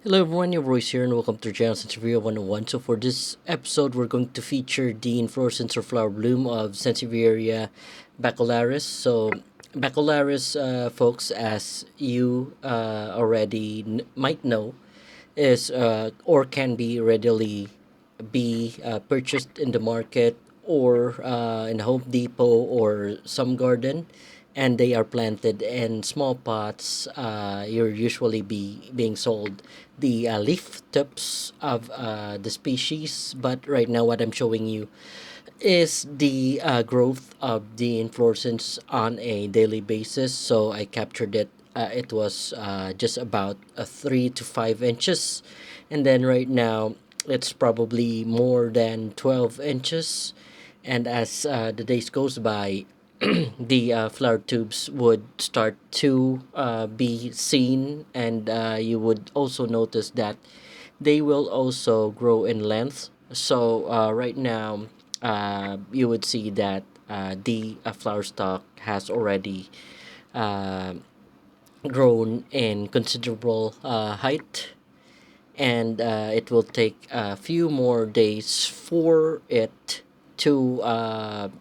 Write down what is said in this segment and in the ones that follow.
Hello everyone, your voice here and welcome to channel Sansevieria 101. So for this episode, we're going to feature the inflorescence or flower bloom of Sansevieria bacularis. So bacularis, folks, as you already might know, is or can be readily be purchased in the market or in Home Depot or some garden, and they are planted in small pots. You're usually being sold the leaf tips of the species, but right now what I'm showing you is the growth of the inflorescence on a daily basis. So I captured it. It was just about 3 to 5 inches, and then right now it's probably more than 12 inches. And as the days goes by, the flower tubes would start to be seen, and you would also notice that they will also grow in length. So right now, you would see that the flower stalk has already uh, grown in considerable height, and it will take a few more days for it to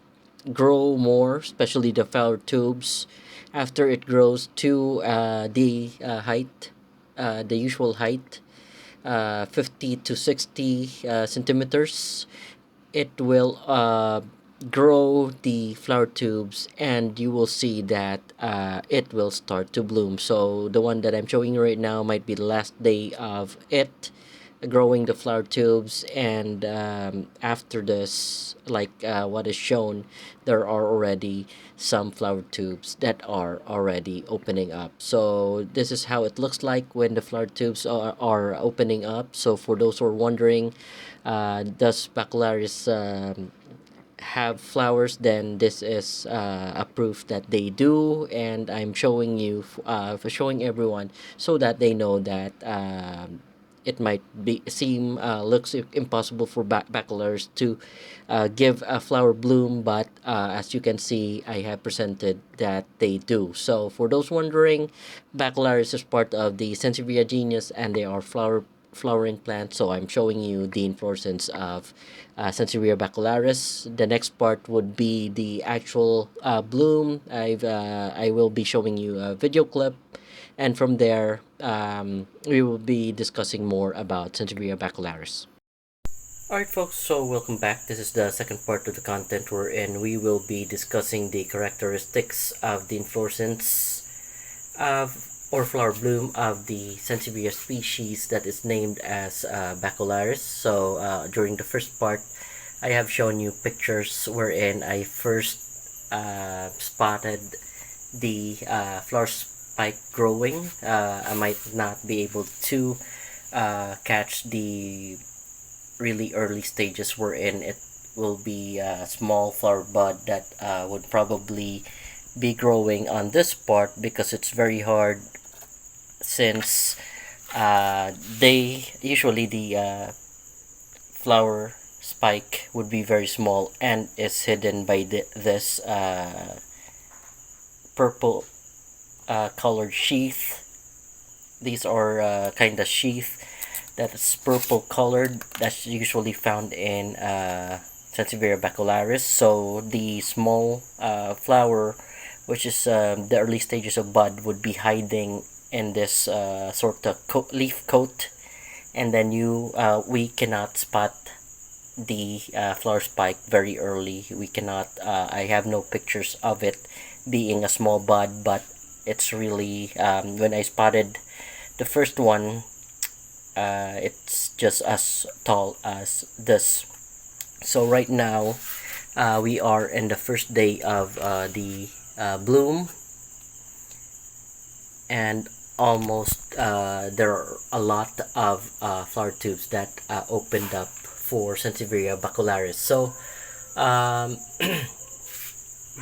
grow more, especially the flower tubes. After it grows to the height, the usual height, 50 to 60 centimeters, it will grow the flower tubes, and you will see that it will start to bloom. So the one that I'm showing you right now might be the last day of it growing the flower tubes, and after this, like what is shown, there are already some flower tubes that are already opening up. So this is how it looks like when the flower tubes are opening up. So for those who are wondering, does bacularis have flowers, then this is a proof that they do, and I'm showing you for showing everyone so that they know that it might be seem looks impossible for bachelors to give a flower bloom, but as you can see, I have presented that they do. So for those wondering, bachelors is part of the Sansevieria genus, and they are flowering plants. So I'm showing you the inflorescence of Sansevieria bacularis. The next part would be the actual bloom. I will be showing you a video clip, and from there, we will be discussing more about Sansevieria bacularis. Alright, folks, so welcome back. This is the second part of the content wherein we will be discussing the characteristics of the inflorescence of or flower bloom of the Sansevieria species that is named as bacularis. So during the first part, I have shown you pictures wherein I first spotted the flower spike growing. I might not be able to catch the really early stages wherein it will be a small flower bud that would probably be growing on this part, because it's very hard, since they usually the flower spike would be very small and is hidden by this purple colored sheath. These are kind of sheath that is purple colored, that's usually found in Sansevieria bacularis. So the small flower, which is the early stages of bud, would be hiding in this sort of leaf coat, and then we cannot spot the flower spike very early. We cannot. I have no pictures of it being a small bud, but it's really when I spotted the first one, it's just as tall as this. So right now, we are in the first day of the bloom, and almost there are a lot of flower tubes that opened up for Sansevieria bacularis. So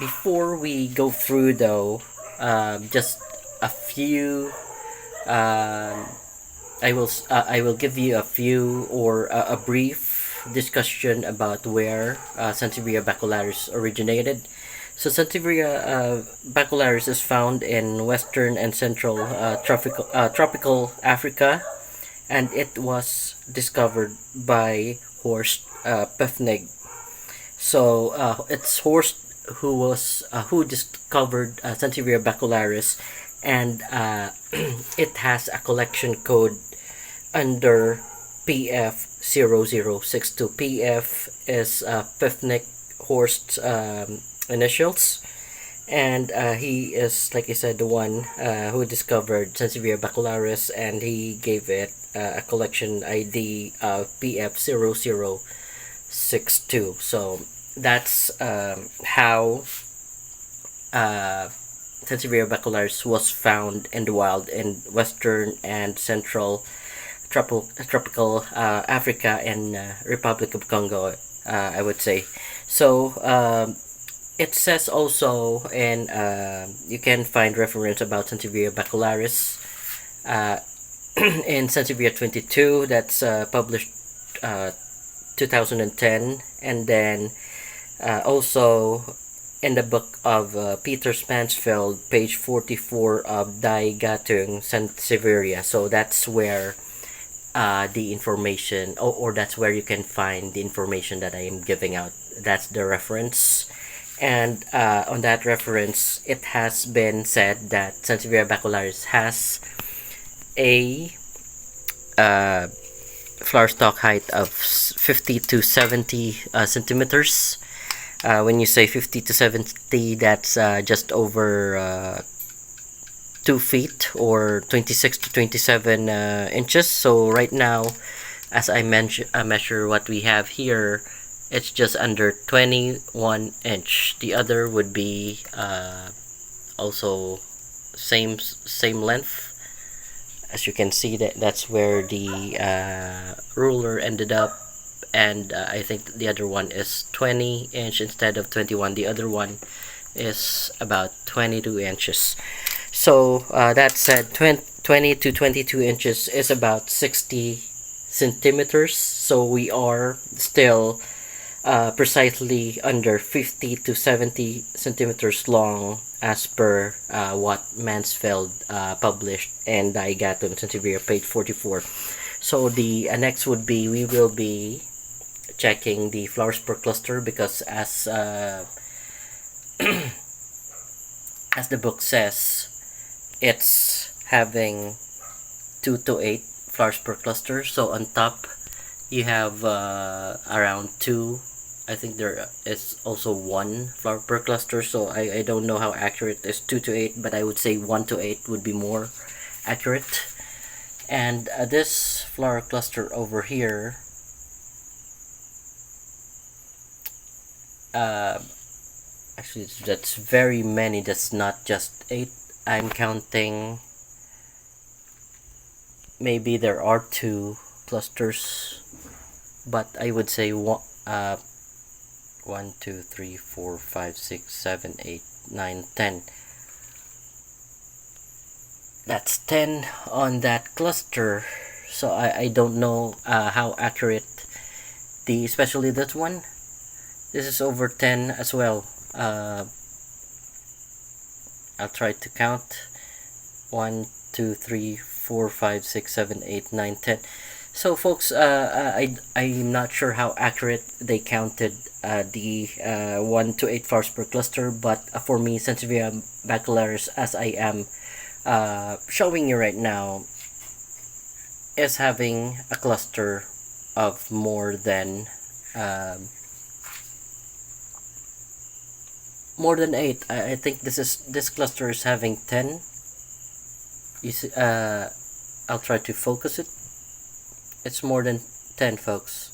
before we go through, though, just a few I will give you a few, or a brief discussion about where Sansevieria bacularis originated. So Sansevieria bacularis is found in western and central tropical Africa, and it was discovered by Horst, Peffnig. So it's Horst who discovered Sansevieria bacularis, and it has a collection code under PF0062. PF is Peffnig Horst's initials, and he is, like I said, the one who discovered Sansevieria bacularis, and he gave it a collection ID of PF0062. So that's how Sansevieria bacularis was found in the wild in western and central tropical Africa and Republic of Congo, I would say. So it says also, and you can find reference about Sansevieria bacularis in Sansevieria 22, that's published 2010, and then also in the book of Peter Mansfield, page 44 of Die Gattung Sansevieria. So that's where the information, or that's where you can find the information that I am giving out. That's the reference. And on that reference, it has been said that Sansevieria bacularis has a flower stalk height of 50 to 70 centimeters. When you say 50 to 70, that's just over 2 feet, or 26 to 27 inches. So right now, as I measure what we have here, it's just under 21 inch. The other would be also same length. As you can see, that's where the ruler ended up, and I think the other one is 20 inch instead of 21. The other one is about 22 inches. So that said, 20 to 22 inches is about 60 centimeters. So we are still precisely under 50 to 70 centimeters long, as per what Mansfield published in Die Gattung Sansevieria, page 44. So the next would be, we will be checking the flowers per cluster, because as as the book says, it's having 2 to 8 flowers per cluster. So on top you have around 2. I think there is also 1 flower per cluster, so I don't know how accurate is 2 to 8, but I would say 1 to 8 would be more accurate. And this flower cluster over here, actually that's very many, that's not just 8. I'm counting, maybe there are 2 clusters, but I would say 1, 2, 3, 4, 5, 6, 7, 8, 9, 10. That's 10 on that cluster. So I don't know how accurate especially that one. This is over 10 as well. I'll try to count. 1, 2, 3, 4, 5, 6, 7, 8, 9, 10. So folks, I'm not sure how accurate they counted the 1 to 8 flowers per cluster, but for me, Sansevieria bacularis, as I am showing you right now, is having a cluster of more than 8. I think this cluster is having 10. You see, I'll try to focus it. It's more than 10, folks.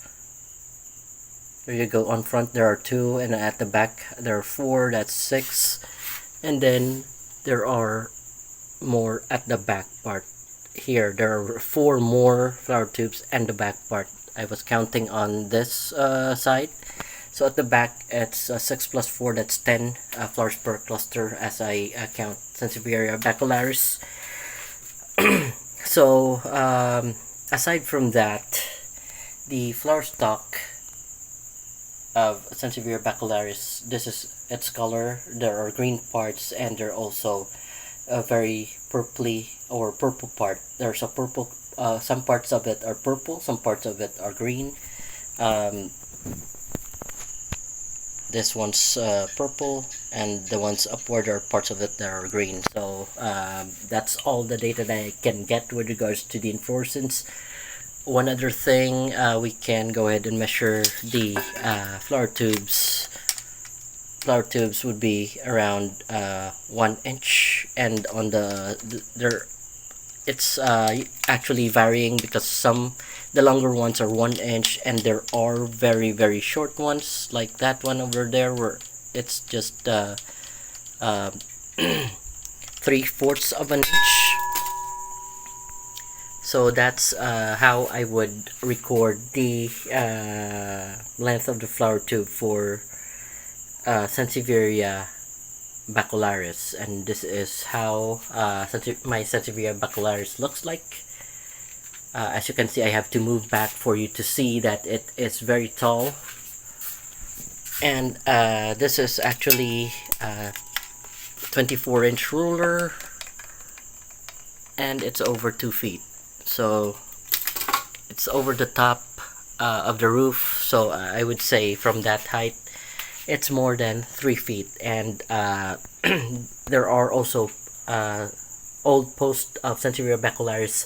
There you go. On front there are 2, and at the back there are 4. That's 6, and then there are more at the back part. Here there are 4 more flower tubes and the back part. I was counting on this side. So at the back it's 6 plus 4, that's 10 flowers per cluster, as I count Sansevieria bacularis. So aside from that, the flower stalk of Sansevieria bacularis, this is its color. There are green parts, and there are also a very purpley or purple part. There's a purple some parts of it are purple, some parts of it are green. Um, this one's purple, and the ones upward are parts of it that are green. So that's all the data that I can get with regards to the inflorescence. One other thing, we can go ahead and measure the flower tubes. Flower tubes would be around 1 inch, and on there it's actually varying, because the longer ones are 1 inch, and there are very short ones like that one over there, where it's just 3/4 of an inch. So that's how I would record the length of the flower tube for Sansevieria bacularis, and this is how my Sansevieria bacularis looks like. As you can see, I have to move back for you to see that it is very tall, and this is actually a 24-inch ruler, and it's over 2 feet, so it's over the top of the roof. So I would say from that height it's more than 3 feet, and there are also old posts of Sansevieria bacularis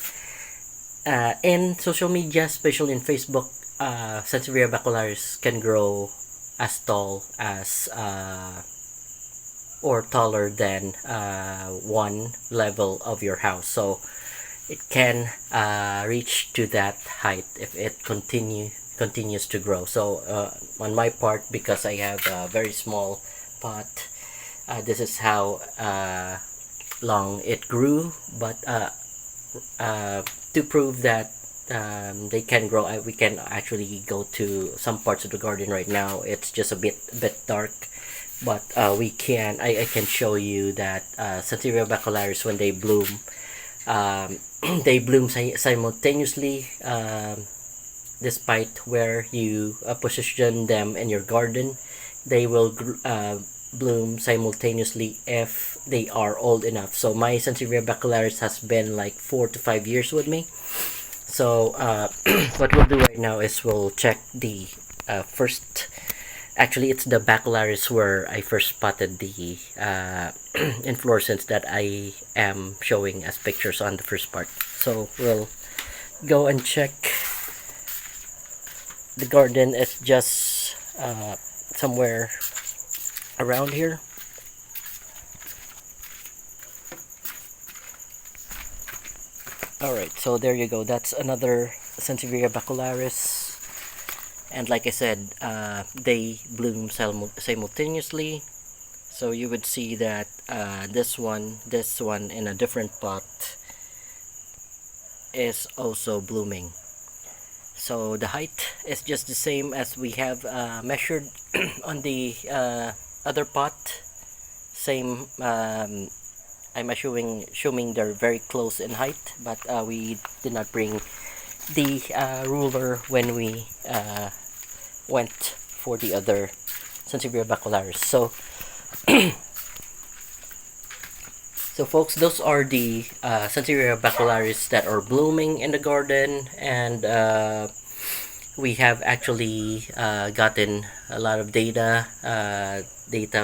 in social media, especially in Facebook. Sansevieria bacularis can grow as tall as or taller than one level of your house, so it can reach to that height if it continues to grow. So on my part, because I have a very small pot, this is how long it grew. But to prove that they can grow, we can actually go to some parts of the garden right now. It's just a bit dark, but I can show you that Sansevieria bacularis, when they bloom, they bloom simultaneously, despite where you position them in your garden. They will bloom simultaneously if they are old enough. So my Sansevieria bacularis has been like 4 to 5 years with me. So what we'll do right now is we'll check the first. Actually, it's the bacularis where I first spotted the inflorescence that I am showing as pictures on the first part. So we'll go and check. The garden is just somewhere around here. Alright, so there you go. That's another Sansevieria bacularis. And like I said, they bloom simultaneously. So you would see that this one in a different pot is also blooming. So the height is just the same as we have measured on the other pot. Same. I'm assuming they're very close in height, but we did not bring the ruler when we went for the other Sansevieria bacularis. So so folks, those are the Sansevieria bacularis that are blooming in the garden, and we have actually gotten a lot of data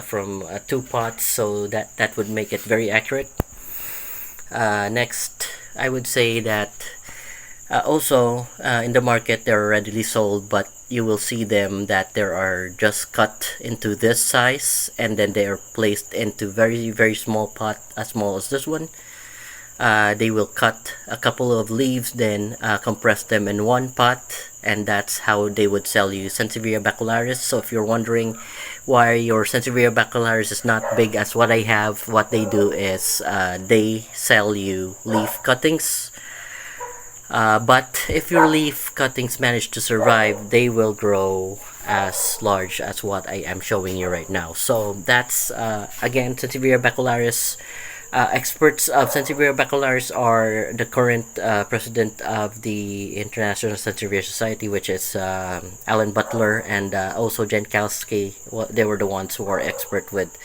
from 2 pots, so that would make it very accurate. Next, I would say that also in the market they're readily sold, but you will see them that there are just cut into this size, and then they are placed into very small pot, as small as this one. They will cut a couple of leaves, then compress them in one pot, and that's how they would sell you Sansevieria bacularis. So if you're wondering why your Sansevieria bacularis is not big as what I have, what they do is they sell you leaf cuttings. But if your leaf cuttings manage to survive, they will grow as large as what I am showing you right now. So that's again Sansevieria bacularis. Experts of Sansevieria bacularis are the current president of the International Sansevieria Society, which is Alan Butler, and also Jen Kalski. They were the ones who are expert with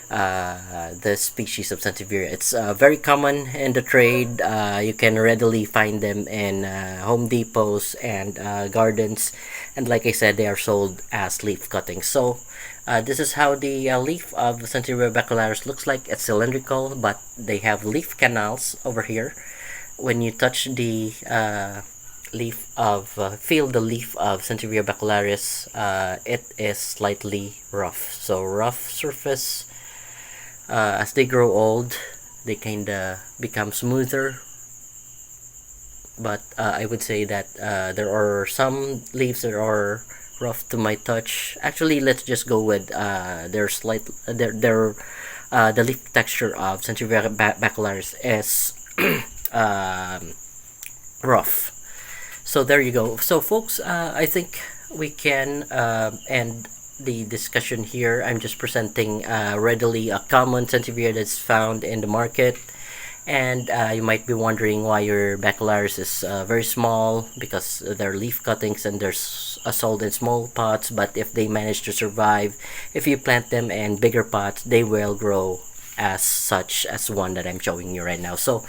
the species of Sansevieria. It's very common in the trade. You can readily find them in Home Depots and gardens, and like I said, they are sold as leaf cuttings. So this is how the leaf of Sansevieria bacularis looks like. It's cylindrical, but they have leaf canals over here. When you touch the feel the leaf of Sansevieria bacularis, it is slightly rough. So rough surface. As they grow old, they kind of become smoother. But I would say that there are some leaves that are rough to my touch. Actually, let's just go with the leaf texture of Sansevieria bacularis is rough. So there you go. So folks, I think we can end the discussion here. I'm just presenting readily a common Sansevieria that's found in the market. And you might be wondering why your bacularis is very small, because they're leaf cuttings and they're sold in small pots. But if they manage to survive, if you plant them in bigger pots, they will grow as such as one that I'm showing you right now. So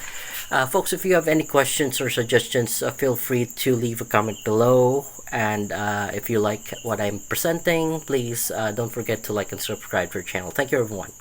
folks, if you have any questions or suggestions, feel free to leave a comment below. And if you like what I'm presenting, please don't forget to like and subscribe to our channel. Thank you, everyone.